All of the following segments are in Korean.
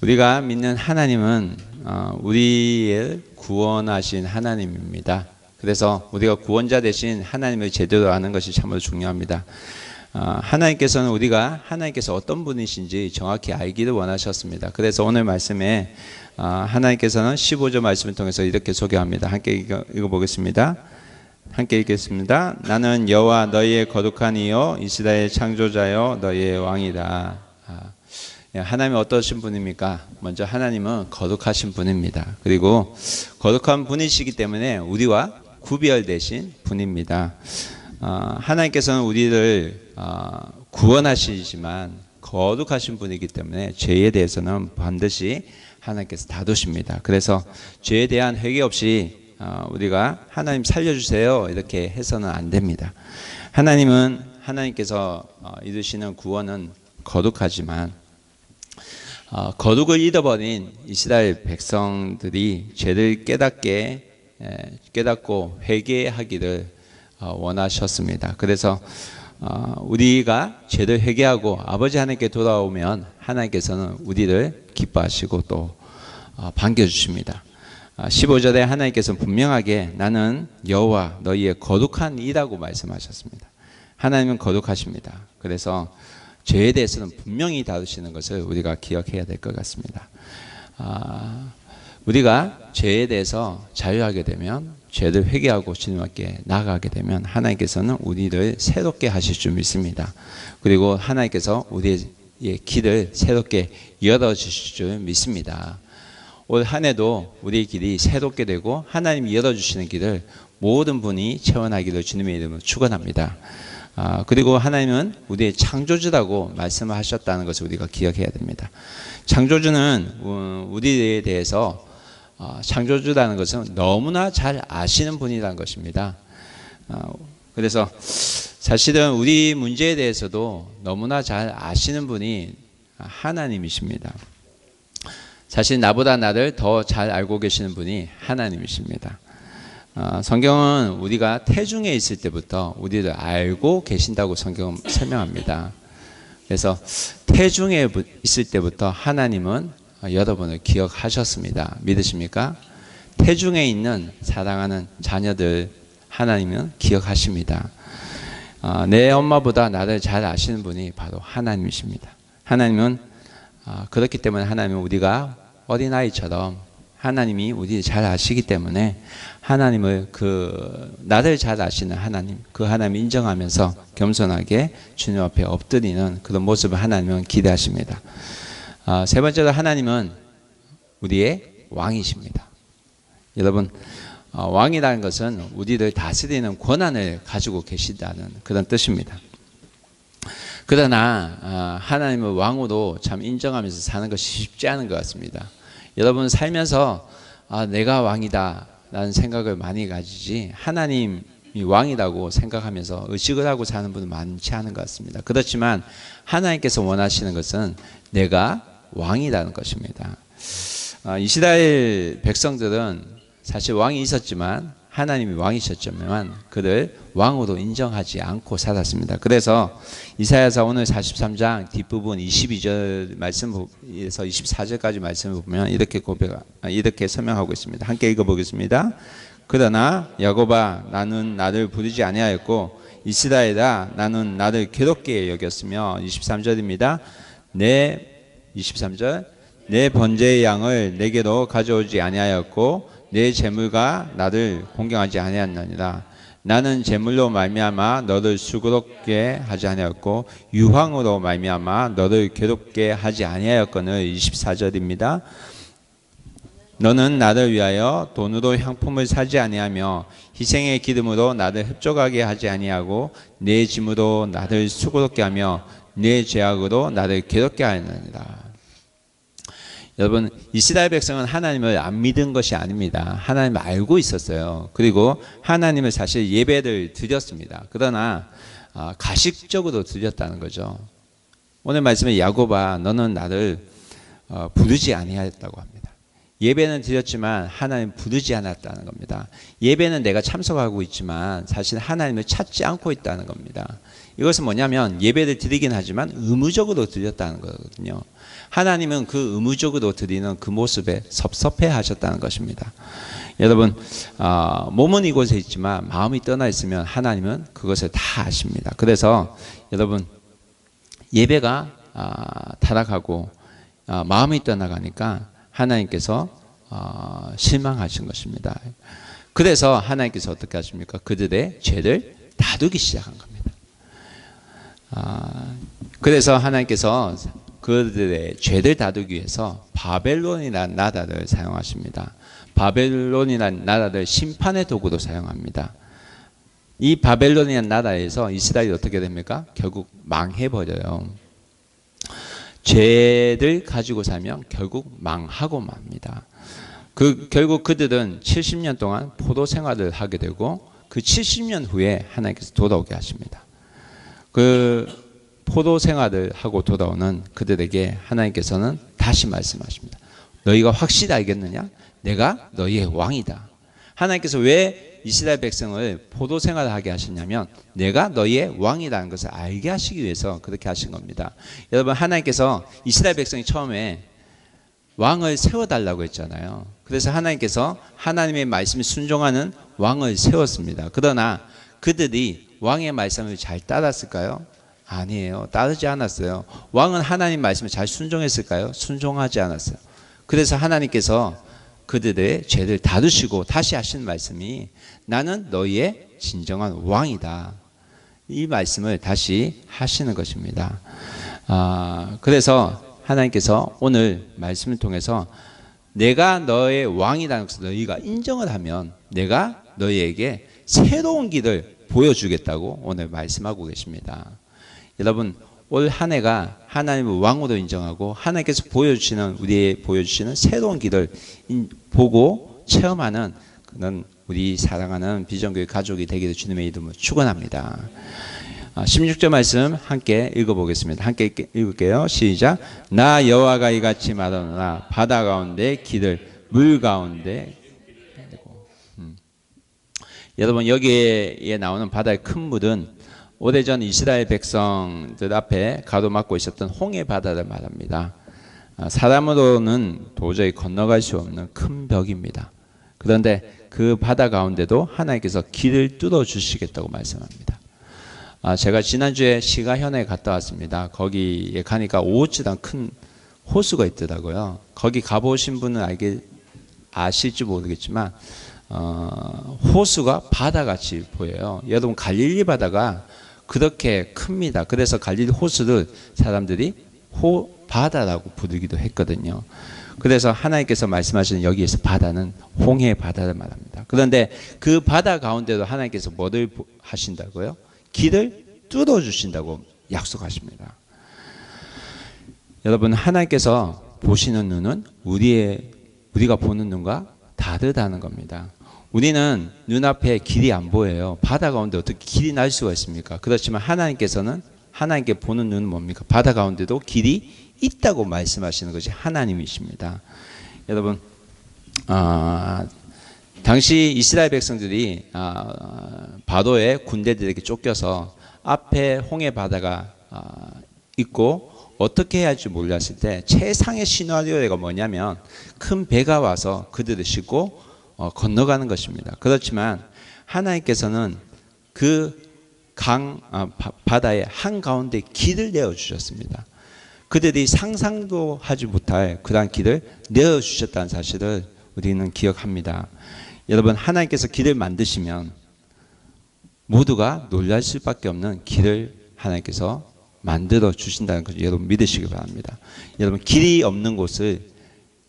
우리가 믿는 하나님은 우리를 구원하신 하나님입니다. 그래서 우리가 구원자 되신 하나님을 제대로 아는 것이 참으로 중요합니다. 하나님께서는 우리가 하나님께서 어떤 분이신지 정확히 알기를 원하셨습니다. 그래서 오늘 말씀에 하나님께서는 15절 말씀을 통해서 이렇게 소개합니다. 함께 읽어보겠습니다. 함께 읽겠습니다. 나는 여호와 너희의 거룩한 이요 이스라엘 창조자요 너희의 왕이다. 하나님은 어떠신 분입니까? 먼저 하나님은 거룩하신 분입니다. 그리고 거룩한 분이시기 때문에 우리와 구별되신 분입니다. 하나님께서는 우리를 구원하시지만 거룩하신 분이기 때문에 죄에 대해서는 반드시 하나님께서 다루십니다. 그래서 죄에 대한 회개 없이 우리가 하나님 살려주세요 이렇게 해서는 안 됩니다. 하나님께서 이루시는 구원은 거룩하지만 거룩을 잃어버린 이스라엘 백성들이 죄를 깨닫고 회개하기를 원하셨습니다. 그래서 우리가 죄를 회개하고 아버지 하나님께 돌아오면 하나님께서는 우리를 기뻐하시고 또 반겨주십니다. 15절에 하나님께서는 분명하게 나는 여호와 너희의 거룩한 이라고 말씀하셨습니다. 하나님은 거룩하십니다. 그래서 죄에 대해서는 분명히 다루시는 것을 우리가 기억해야 될 것 같습니다. 우리가 죄에 대해서 자유하게 되면 죄를 회개하고 주님께 나아가게 되면 하나님께서는 우리를 새롭게 하실 줄 믿습니다. 그리고 하나님께서 우리의 길을 새롭게 열어주실 줄 믿습니다. 올 한 해도 우리의 길이 새롭게 되고 하나님이 열어주시는 길을 모든 분이 체험하기를 주님의 이름으로 축원합니다. 그리고 하나님은 우리의 창조주라고 말씀하셨다는 것을 우리가 기억해야 됩니다. 창조주는 우리에 대해서 창조주라는 것은 너무나 잘 아시는 분이라는 것입니다. 그래서 사실은 우리 문제에 대해서도 너무나 잘 아시는 분이 하나님이십니다. 사실 나보다 나를 더 잘 알고 계시는 분이 하나님이십니다. 성경은 우리가 태중에 있을 때부터 우리를 알고 계신다고 성경은 설명합니다. 그래서 태중에 있을 때부터 하나님은 여러분을 기억하셨습니다. 믿으십니까? 태중에 있는 사랑하는 자녀들 하나님은 기억하십니다. 내 엄마보다 나를 잘 아시는 분이 바로 하나님이십니다. 하나님은 그렇기 때문에 하나님은 우리가 어린아이처럼 하나님이 우리를 잘 아시기 때문에 하나님을 나를 잘 아시는 하나님, 그 하나님을 인정하면서 겸손하게 주님 앞에 엎드리는 그런 모습을 하나님은 기대하십니다. 세 번째로 하나님은 우리의 왕이십니다. 여러분, 왕이라는 것은 우리를 다스리는 권한을 가지고 계시다는 그런 뜻입니다. 그러나 하나님을 왕으로 참 인정하면서 사는 것이 쉽지 않은 것 같습니다. 여러분 살면서 내가 왕이다 라는 생각을 많이 가지지 하나님이 왕이라고 생각하면서 의식을 하고 사는 분은 많지 않은 것 같습니다. 그렇지만 하나님께서 원하시는 것은 내가 왕이라는 것입니다. 이스라엘 백성들은 사실 왕이 있었지만 하나님이 왕이셨지만 그를 왕으로 인정하지 않고 살았습니다. 그래서 이사야서 오늘 43장 뒷부분 22절 말씀에서 24절까지 말씀을 보면 이렇게 설명하고 있습니다. 함께 읽어보겠습니다. 그러나 야곱아 나는 나를 부르지 아니하였고 이스라엘아 나는 나를 괴롭게 여겼으며 23절입니다. 23절 내 번제의 양을 내게로 가져오지 아니하였고 내 재물과 나를 공경하지 아니하였느니라. 나는 재물로 말미암아 너를 수고롭게 하지 아니하였고 유황으로 말미암아 너를 괴롭게 하지 아니하였거늘. 24절입니다. 너는 나를 위하여 돈으로 향품을 사지 아니하며 희생의 기름으로 나를 흡족하게 하지 아니하고 내 짐으로 나를 수고롭게 하며 내 죄악으로 나를 괴롭게 하였느니라. 여러분 이스라엘 백성은 하나님을 안 믿은 것이 아닙니다. 하나님을 알고 있었어요. 그리고 하나님을 사실 예배를 드렸습니다. 그러나 가식적으로 드렸다는 거죠. 오늘 말씀에 야곱아 너는 나를 부르지 아니하였다고 합니다. 예배는 드렸지만 하나님 부르지 않았다는 겁니다. 예배는 내가 참석하고 있지만 사실 하나님을 찾지 않고 있다는 겁니다. 이것은 뭐냐면 예배를 드리긴 하지만 의무적으로 드렸다는 거거든요. 하나님은 그 의무적으로 드리는 그 모습에 섭섭해 하셨다는 것입니다. 여러분, 몸은 이곳에 있지만 마음이 떠나 있으면 하나님은 그것을 다 아십니다. 그래서 여러분, 예배가 타락하고 마음이 떠나가니까 하나님께서 실망하신 것입니다. 그래서 하나님께서 어떻게 하십니까? 그들의 죄를 다루기 시작한 겁니다. 그래서 하나님께서 그들의 죄를 다루기 위해서 바벨론이라는 나라를 사용하십니다. 바벨론이라는 나라를 심판의 도구로 사용합니다. 이 바벨론이라는 나라에서 이스라엘이 어떻게 됩니까? 결국 망해버려요. 죄를 가지고 살면 결국 망하고 맙니다. 결국 그들은 70년 동안 포도 생활을 하게 되고 그 70년 후에 하나님께서 돌아오게 하십니다. 그 포도 생활을 하고 돌아오는 그들에게 하나님께서는 다시 말씀하십니다. 너희가 확실히 알겠느냐? 내가 너희의 왕이다. 하나님께서 왜 이스라엘 백성을 포도 생활을 하게 하셨냐면 내가 너희의 왕이라는 것을 알게 하시기 위해서 그렇게 하신 겁니다. 여러분, 하나님께서 이스라엘 백성이 처음에 왕을 세워달라고 했잖아요. 그래서 하나님께서 하나님의 말씀에 순종하는 왕을 세웠습니다. 그러나 그들이 왕의 말씀을 잘 따랐을까요? 아니에요. 따르지 않았어요. 왕은 하나님 말씀에 잘 순종했을까요? 순종하지 않았어요. 그래서 하나님께서 그들의 죄를 다루시고 다시 하신 말씀이 나는 너희의 진정한 왕이다. 이 말씀을 다시 하시는 것입니다. 그래서 하나님께서 오늘 말씀을 통해서 내가 너의 왕이라는 것을 너희가 인정을 하면 내가 너희에게 새로운 길을 보여주겠다고 오늘 말씀하고 계십니다. 여러분, 올 한 해가 하나님을 왕으로 인정하고 하나님께서 보여주시는 새로운 길을 보고 체험하는 그런 우리 사랑하는 비전교회 가족이 되기를 주님의 이름으로 축원합니다. 16절 말씀 함께 읽어보겠습니다. 함께 읽을게요. 시작. 나 여호와가 이같이 말하노라. 바다 가운데 길을 물 가운데. 여러분, 여기에 나오는 바다의 큰 물은 오래전 이스라엘 백성들 앞에 가로막고 있었던 홍해 바다를 말합니다. 사람으로는 도저히 건너갈 수 없는 큰 벽입니다. 그런데 그 바다 가운데도 하나님께서 길을 뚫어 주시겠다고 말씀합니다. 제가 지난주에 시가현에 갔다 왔습니다. 거기에 가니까 오호츠란 큰 호수가 있더라고요. 거기 가보신 분은 아실지 모르겠지만 호수가 바다같이 보여요. 여러분, 갈릴리 바다가 그렇게 큽니다. 그래서 갈릴리 호수를 사람들이 바다라고 부르기도 했거든요. 그래서 하나님께서 말씀하시는 여기에서 바다는 홍해 바다를 말합니다. 그런데 그 바다 가운데도 하나님께서 뭐를 하신다고요? 길을 뚫어 주신다고 약속하십니다. 여러분, 하나님께서 보시는 눈은 우리가 보는 눈과 다르다는 겁니다. 우리는 눈앞에 길이 안 보여요. 바다 가운데 어떻게 길이 날 수가 있습니까? 그렇지만 하나님께서는 하나님께 보는 눈은 뭡니까? 바다 가운데도 길이 있다고 말씀하시는 것이 하나님이십니다. 여러분, 당시 이스라엘 백성들이 바로의 군대들에게 쫓겨서 앞에 홍해 바다가 있고 어떻게 해야 할지 몰랐을 때 최상의 시나리오가 뭐냐면 큰 배가 와서 그들을 싣고 건너가는 것입니다. 그렇지만 하나님께서는 그 바다의 한가운데 길을 내어주셨습니다. 그들이 상상도 하지 못할 그러한 길을 내어주셨다는 사실을 우리는 기억합니다. 여러분, 하나님께서 길을 만드시면 모두가 놀랄 수밖에 없는 길을 하나님께서 만들어 주신다는 것을 여러분 믿으시기 바랍니다. 여러분, 길이 없는 곳을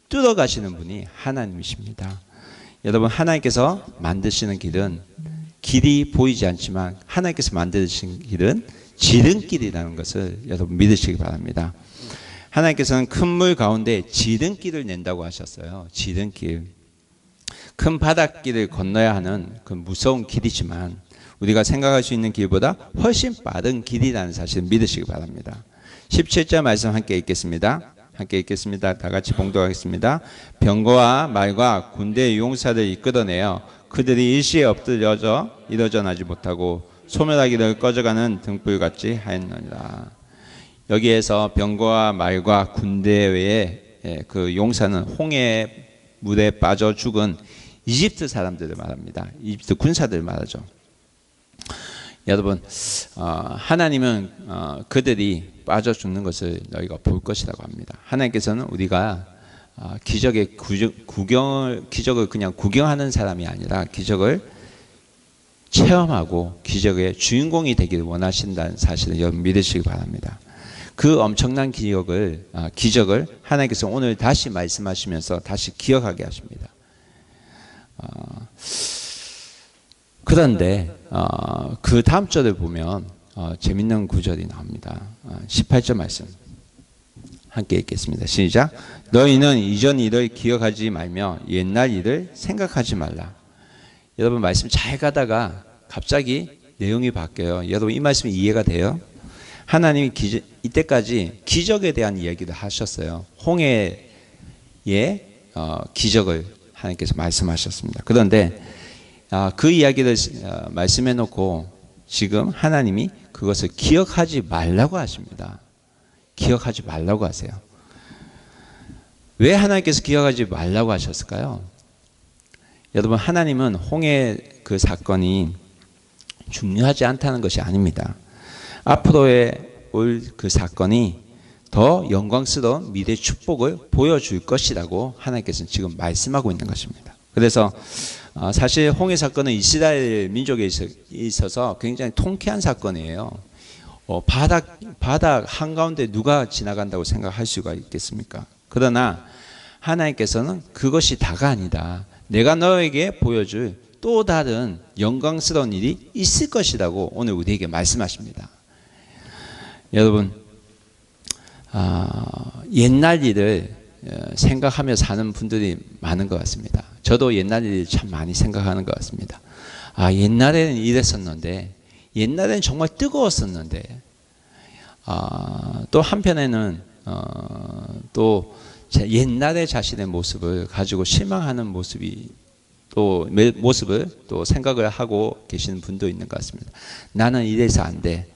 뚫어 가시는 분이 하나님이십니다. 여러분, 하나님께서 만드시는 길은 길이 보이지 않지만 하나님께서 만드신 길은 지름길이라는 것을 여러분 믿으시기 바랍니다. 하나님께서는 큰 물 가운데 지름길을 낸다고 하셨어요. 지름길. 큰 바닷길을 건너야 하는 그 무서운 길이지만 우리가 생각할 수 있는 길보다 훨씬 빠른 길이라는 사실을 믿으시기 바랍니다. 17절 말씀 함께 읽겠습니다. 함께 읽겠습니다. 다 같이 봉독하겠습니다. 병거와 말과 군대의 용사들 이끌어내어 그들이 일시에 엎드려져 일어나지 못하고 소멸하기를 꺼져가는 등불같이 하였느니라. 여기에서 병거와 말과 군대 외에 그 용사는 홍해 물에 빠져 죽은 이집트 사람들을 말합니다. 이집트 군사들을 말하죠. 여러분, 하나님은 그들이 빠져 죽는 것을 너희가 볼 것이라고 합니다. 하나님께서는 우리가 기적을 그냥 구경하는 사람이 아니라 기적을 체험하고 기적의 주인공이 되기를 원하신다는 사실을 여러분 믿으시기 바랍니다. 그 엄청난 기적을 하나님께서 오늘 다시 말씀하시면서 다시 기억하게 하십니다. 그런데 그 다음 절을 보면 재밌는 구절이 나옵니다. 18절 말씀 함께 읽겠습니다. 시작. 너희는 이전 일을 기억하지 말며 옛날 일을 생각하지 말라. 여러분 말씀 잘 가다가 갑자기 내용이 바뀌어요. 여러분 이 말씀이 이해가 돼요? 하나님이 이때까지 기적에 대한 이야기를 하셨어요. 홍해의 기적을 하나님께서 말씀하셨습니다. 그런데 그 이야기를 말씀해 놓고 지금 하나님이 그것을 기억하지 말라고 하십니다. 기억하지 말라고 하세요. 왜 하나님께서 기억하지 말라고 하셨을까요? 여러분 하나님은 홍해 그 사건이 중요하지 않다는 것이 아닙니다. 앞으로의 올 그 사건이 더 영광스러운 미래 축복을 보여줄 것이라고 하나님께서는 지금 말씀하고 있는 것입니다. 그래서 사실 홍해 사건은 이스라엘 민족에 있어서 굉장히 통쾌한 사건이에요. 바닥 한가운데 누가 지나간다고 생각할 수가 있겠습니까? 그러나 하나님께서는 그것이 다가 아니다. 내가 너에게 보여줄 또 다른 영광스러운 일이 있을 것이라고 오늘 우리에게 말씀하십니다. 여러분 옛날 일을 생각하며 사는 분들이 많은 것 같습니다. 저도 옛날 일을 참 많이 생각하는 것 같습니다. 옛날에는 이랬었는데 옛날에는 정말 뜨거웠었는데 또 한편에는 또 옛날의 자신의 모습을 가지고 실망하는 모습을 또 생각을 하고 계시는 분도 있는 것 같습니다. 나는 이래서 안 돼.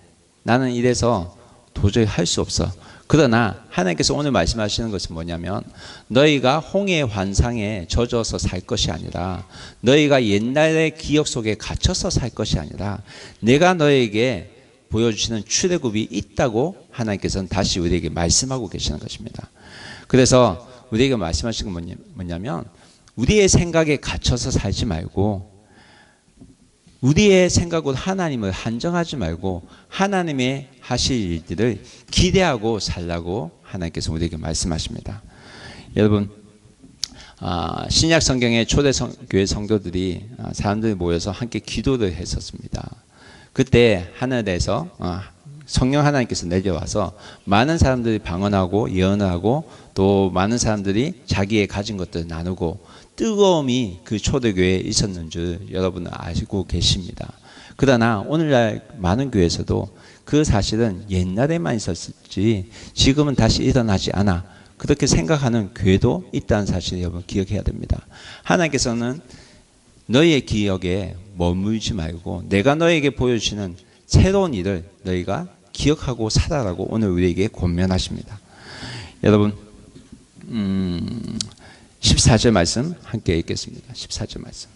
나는 이래서 도저히 할 수 없어. 그러나 하나님께서 오늘 말씀하시는 것은 뭐냐면 너희가 홍해의 환상에 젖어서 살 것이 아니라 너희가 옛날의 기억 속에 갇혀서 살 것이 아니라 내가 너에게 보여주시는 출애굽이 있다고 하나님께서는 다시 우리에게 말씀하고 계시는 것입니다. 그래서 우리에게 말씀하시는 건 뭐냐면 우리의 생각에 갇혀서 살지 말고 우리의 생각으로 하나님을 한정하지 말고 하나님의 하실 일들을 기대하고 살라고 하나님께서 우리에게 말씀하십니다. 여러분 신약 성경의 초대 교회 성도들이 사람들이 모여서 함께 기도를 했었습니다. 그때 하늘에서 성령 하나님께서 내려와서 많은 사람들이 방언하고 예언을 하고 또 많은 사람들이 자기의 가진 것들을 나누고 뜨거움이 그 초대교회에 있었는 줄 여러분은 알고 계십니다. 그러나 오늘날 많은 교회에서도 그 사실은 옛날에만 있었지 지금은 다시 일어나지 않아. 그렇게 생각하는 교회도 있다는 사실을 여러분 기억해야 됩니다. 하나님께서는 너희의 기억에 머물지 말고 내가 너에게 보여주시는 새로운 일을 너희가 기억하고 살아라고 오늘 우리에게 권면하십니다. 여러분 14절 말씀 함께 읽겠습니다. 14절 말씀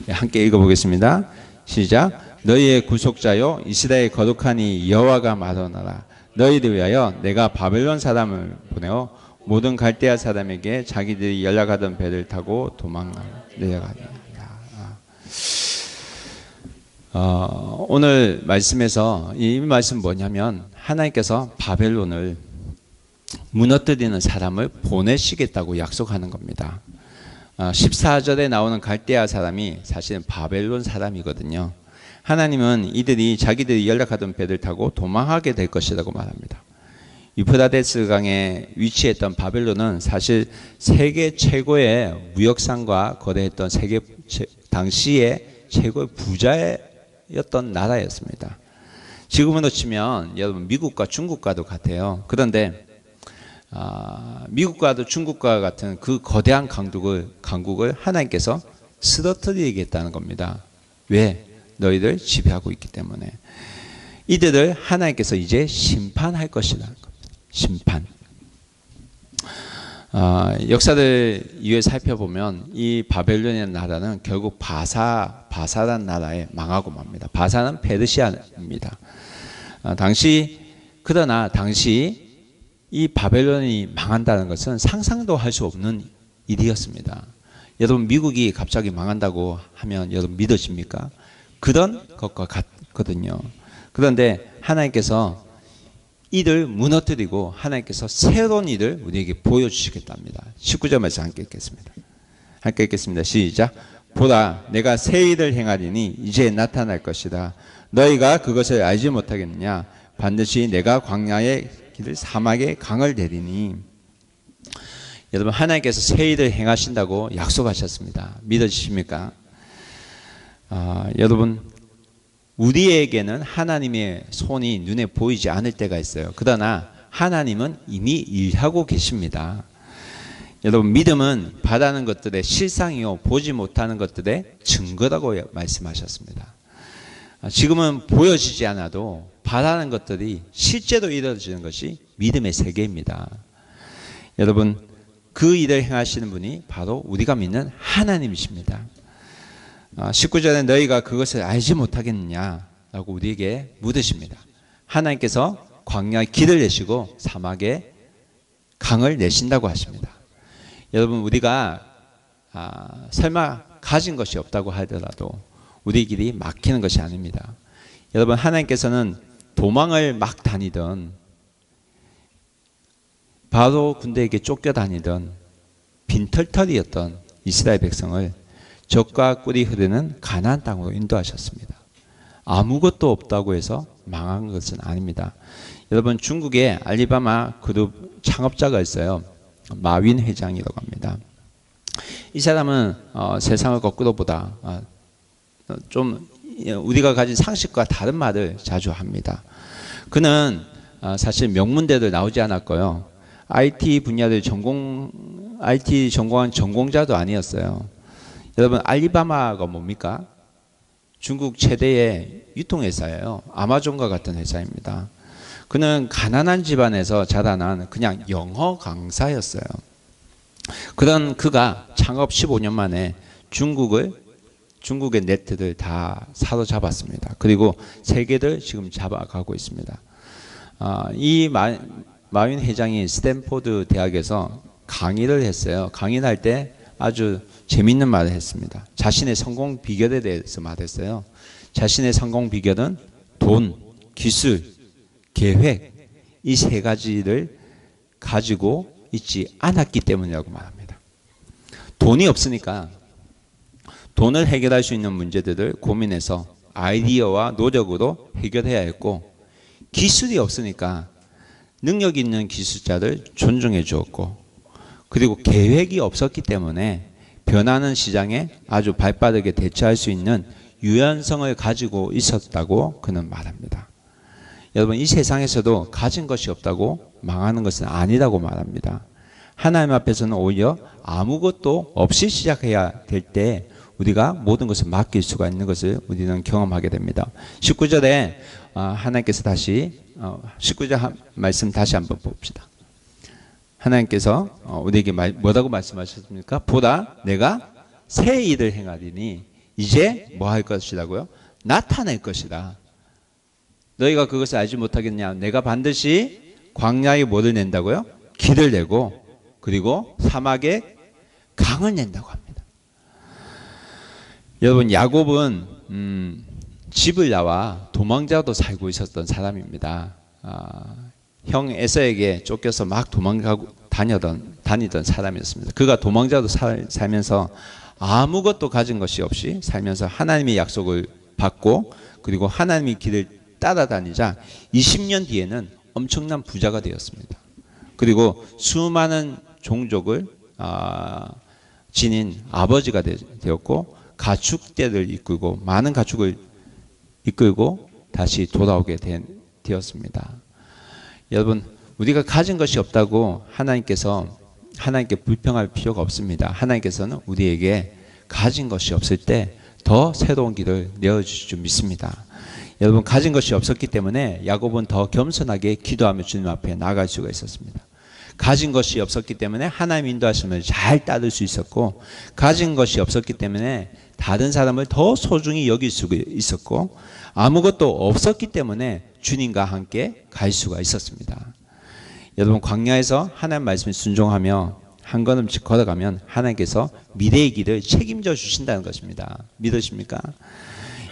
함께 읽어보겠습니다. 시작. 너희의 구속자요 이스라엘 거룩하니 여호와가 말하노라. 너희를 위하여 내가 바벨론 사람을 보내어 모든 갈대아 사람에게 자기들이 연락하던 배를 타고 내려가리라. 오늘 말씀에서 이 말씀 뭐냐면 하나님께서 바벨론을 무너뜨리는 사람을 보내시겠다고 약속하는 겁니다. 14절에 나오는 갈대아 사람이 사실은 바벨론 사람이거든요. 하나님은 이들이 자기들이 연락하던 배를 타고 도망하게 될 것이라고 말합니다. 유프라데스 강에 위치했던 바벨론은 사실 세계 최고의 무역상과 거래했던 당시의 최고의 부자였던 나라였습니다. 지금으로 치면 여러분 미국과 중국과도 같아요. 그런데 미국과도 중국과 같은 그 거대한 강국을 하나님께서 쓰러뜨리겠다는 겁니다. 왜? 너희들 지배하고 있기 때문에. 이들을 하나님께서 이제 심판할 것이라는 겁니다. 심판. 역사를 이후에 살펴보면 이 바벨론이라는 나라는 결국 바사라는 나라에 망하고 맙니다. 바사는 페르시아입니다. 그러나 당시 이 바벨론이 망한다는 것은 상상도 할 수 없는 일이었습니다. 여러분 미국이 갑자기 망한다고 하면 여러분 믿으십니까? 그런 것과 같거든요. 그런데 하나님께서 이를 무너뜨리고 하나님께서 새로운 일을 우리에게 보여주시겠답니다. 19절 말씀 함께 읽겠습니다. 함께 읽겠습니다. 시작. 보라 내가 새 일을 행하리니 이제 나타날 것이다. 너희가 그것을 알지 못하겠느냐? 반드시 내가 광야의 길을 사막의 강을 내리니. 여러분 하나님께서 새 일을 행하신다고 약속하셨습니다. 믿어지십니까? 여러분 우리에게는 하나님의 손이 눈에 보이지 않을 때가 있어요. 그러나 하나님은 이미 일하고 계십니다. 여러분 믿음은 바라는 것들의 실상이요 보지 못하는 것들의 증거라고 말씀하셨습니다. 지금은 보여지지 않아도 바라는 것들이 실제로 이루어지는 것이 믿음의 세계입니다. 여러분 그 일을 행하시는 분이 바로 우리가 믿는 하나님이십니다. 19절에 너희가 그것을 알지 못하겠느냐 라고 우리에게 묻으십니다. 하나님께서 광야에 길을 내시고 사막에 강을 내신다고 하십니다. 여러분 우리가 설마 가진 것이 없다고 하더라도 우리 길이 막히는 것이 아닙니다. 여러분 하나님께서는 도망을 막 다니던 바로 군대에게 쫓겨다니던 빈털터리였던 이스라엘 백성을 적과 꿀이 흐르는 가나안 땅으로 인도하셨습니다. 아무것도 없다고 해서 망한 것은 아닙니다. 여러분 중국에 알리바마 그룹 창업자가 있어요. 마윈 회장이라고 합니다. 이 사람은 세상을 거꾸로 보다 좀 우리가 가진 상식과 다른 말을 자주 합니다. 그는 사실 명문대를 나오지 않았고요. IT 분야를 IT 전공한 전공자도 아니었어요. 여러분 알리바마가 뭡니까? 중국 최대의 유통회사예요. 아마존과 같은 회사입니다. 그는 가난한 집안에서 자라난 그냥 영어 강사였어요. 그런 그가 창업 15년 만에 중국의 네트를 다 사로잡았습니다. 그리고 세계를 지금 잡아가고 있습니다. 이 마윈 회장이 스탠포드 대학에서 강의를 했어요. 강의를 할 때 아주 재밌는 말을 했습니다. 자신의 성공 비결에 대해서 말했어요. 자신의 성공 비결은 돈, 기술, 계획 이 세 가지를 가지고 있지 않았기 때문이라고 말합니다. 돈이 없으니까 돈을 해결할 수 있는 문제들을 고민해서 아이디어와 노력으로 해결해야 했고 기술이 없으니까 능력 있는 기술자를 존중해 주었고 그리고 계획이 없었기 때문에 변하는 시장에 아주 발빠르게 대처할 수 있는 유연성을 가지고 있었다고 그는 말합니다. 여러분 이 세상에서도 가진 것이 없다고 망하는 것은 아니라고 말합니다. 하나님 앞에서는 오히려 아무것도 없이 시작해야 될 때 우리가 모든 것을 맡길 수가 있는 것을 우리는 경험하게 됩니다. 19절에 하나님께서 다시 19절 말씀 다시 한번 봅시다. 하나님께서 우리에게 뭐라고 말씀하셨습니까? 보라 내가 새 일을 행하리니 이제 뭐 할 것이라고요? 나타낼 것이다. 너희가 그것을 알지 못하겠냐? 내가 반드시 광야에 뭐를 낸다고요? 길을 내고 그리고 사막에 강을 낸다고 합니다. 여러분 야곱은 집을 나와 도망자도 살고 있었던 사람입니다. 형 에서에게 쫓겨서 막 도망가고 다니던 사람이었습니다. 그가 도망자도 살면서 아무것도 가진 것이 없이 살면서 하나님의 약속을 받고 그리고 하나님의 길을 따라다니자 20년 뒤에는 엄청난 부자가 되었습니다. 그리고 수많은 종족을 지닌 아버지가 되었고 가축대를 이끌고 많은 가축을 이끌고 다시 돌아오게 되었습니다. 여러분, 우리가 가진 것이 없다고 하나님께 불평할 필요가 없습니다. 하나님께서는 우리에게 가진 것이 없을 때 더 새로운 길을 내어주실 줄 믿습니다. 여러분, 가진 것이 없었기 때문에 야곱은 더 겸손하게 기도하며 주님 앞에 나아갈 수가 있었습니다. 가진 것이 없었기 때문에 하나님 인도하심을 잘 따를 수 있었고, 가진 것이 없었기 때문에 다른 사람을 더 소중히 여길 수가 있었고, 아무것도 없었기 때문에 주님과 함께 갈 수가 있었습니다. 여러분, 광야에서 하나님 말씀에 순종하며 한 걸음씩 걸어가면 하나님께서 미래의 길을 책임져 주신다는 것입니다. 믿으십니까?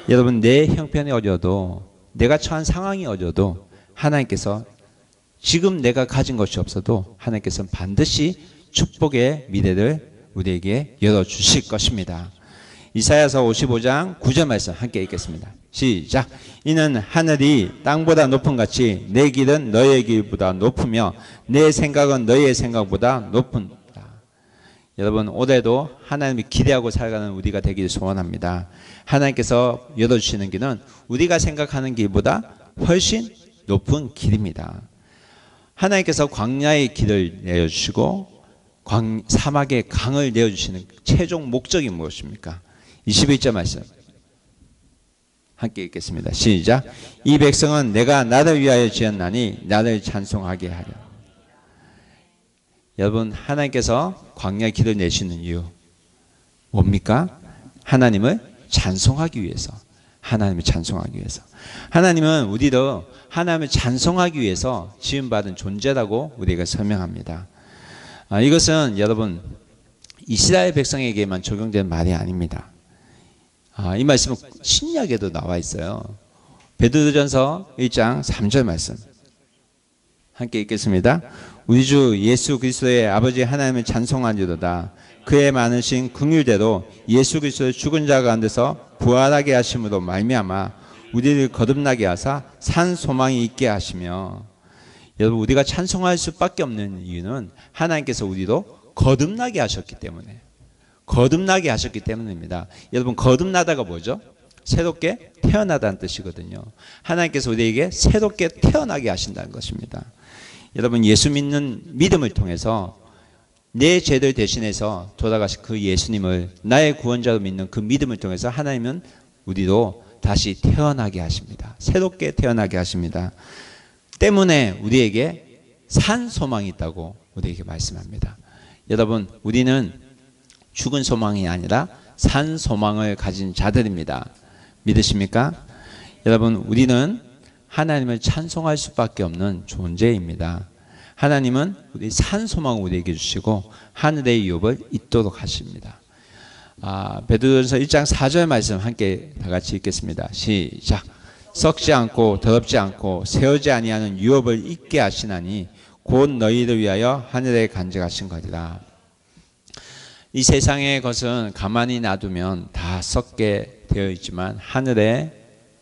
여러분, 내 형편이 어려도, 내가 처한 상황이 어려도 하나님께서 지금 내가 가진 것이 없어도 하나님께서는 반드시 축복의 미래를 우리에게 열어주실 것입니다. 이사야서 55장 9절 말씀 함께 읽겠습니다. 시작. 이는 하늘이 땅보다 높은 같이 내 길은 너의 길보다 높으며 내 생각은 너의 생각보다 높은. 여러분, 올해도 하나님이 기대하고 살아가는 우리가 되기를 소원합니다. 하나님께서 열어주시는 길은 우리가 생각하는 길보다 훨씬 높은 길입니다. 하나님께서 광야의 길을 내어주시고 사막의 강을 내어주시는 최종 목적이 무엇입니까? 21절 말씀 함께 읽겠습니다. 시작. 이 백성은 내가 나를 위하여 지었나니 나를 찬송하게 하려. 여러분, 하나님께서 광야의 길을 내시는 이유 뭡니까? 하나님을 찬송하기 위해서. 하나님을 찬송하기 위해서. 하나님은 우리도 하나님을 찬송하기 위해서 지음받은 존재라고 우리가 설명합니다. 이것은 여러분, 이스라엘 백성에게만 적용된 말이 아닙니다. 이 말씀은 신약에도 나와 있어요. 베드로전서 1장 3절 말씀 함께 읽겠습니다. 우리 주 예수 그리스도의 아버지 하나님을 찬송하리로다. 그의 많으신 긍휼대로 예수 그리스도의 죽은 자 가운데서 부활하게 하심으로 말미암아 우리를 거듭나게 하사 산 소망이 있게 하시며. 여러분, 우리가 찬송할 수밖에 없는 이유는 하나님께서 우리도 거듭나게 하셨기 때문에, 거듭나게 하셨기 때문입니다. 여러분, 거듭나다가 뭐죠? 새롭게 태어나다는 뜻이거든요. 하나님께서 우리에게 새롭게 태어나게 하신다는 것입니다. 여러분, 예수 믿는 믿음을 통해서 내 죄들 대신해서 돌아가신 그 예수님을 나의 구원자로 믿는 그 믿음을 통해서 하나님은 우리도 다시 태어나게 하십니다. 새롭게 태어나게 하십니다. 때문에 우리에게 산 소망이 있다고 우리에게 말씀합니다. 여러분, 우리는 죽은 소망이 아니라 산 소망을 가진 자들입니다. 믿으십니까? 여러분, 우리는 하나님을 찬송할 수밖에 없는 존재입니다. 하나님은 우리 산 소망을 우리에게 주시고 하늘의 유업을 잇도록 하십니다. 베드로전서 1장 4절 말씀 함께 다 같이 읽겠습니다. 시작. 썩지 않고 더럽지 않고 세우지 아니하는 유업을 잇게 하시나니 곧 너희를 위하여 하늘에 간직하신 것이라. 이 세상의 것은 가만히 놔두면 다 썩게 되어 있지만 하늘에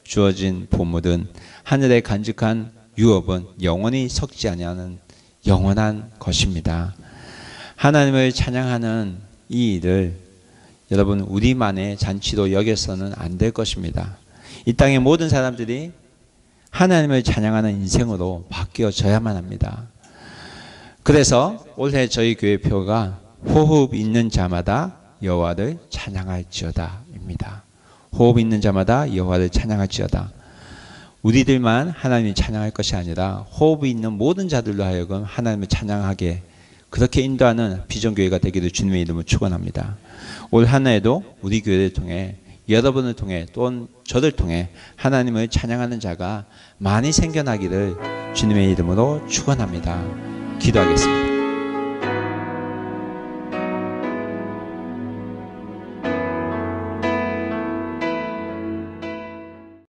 주어진 보물은, 하늘에 간직한 유업은 영원히 썩지 아니하는 영원한 것입니다. 하나님을 찬양하는 이 일을 여러분, 우리만의 잔치로 여겨서는 안 될 것입니다. 이 땅의 모든 사람들이 하나님을 찬양하는 인생으로 바뀌어져야만 합니다. 그래서 올해 저희 교회 표가 호흡 있는 자마다 여호와를 찬양할지어다 입니다. 호흡 있는 자마다 여호와를 찬양할지어다. 우리들만 하나님을 찬양할 것이 아니라 호흡이 있는 모든 자들로 하여금 하나님을 찬양하게, 그렇게 인도하는 비전교회가 되기를 주님의 이름으로 축원합니다. 올 한 해에도 우리 교회를 통해, 여러분을 통해, 또는 저를 통해 하나님을 찬양하는 자가 많이 생겨나기를 주님의 이름으로 축원합니다. 기도하겠습니다.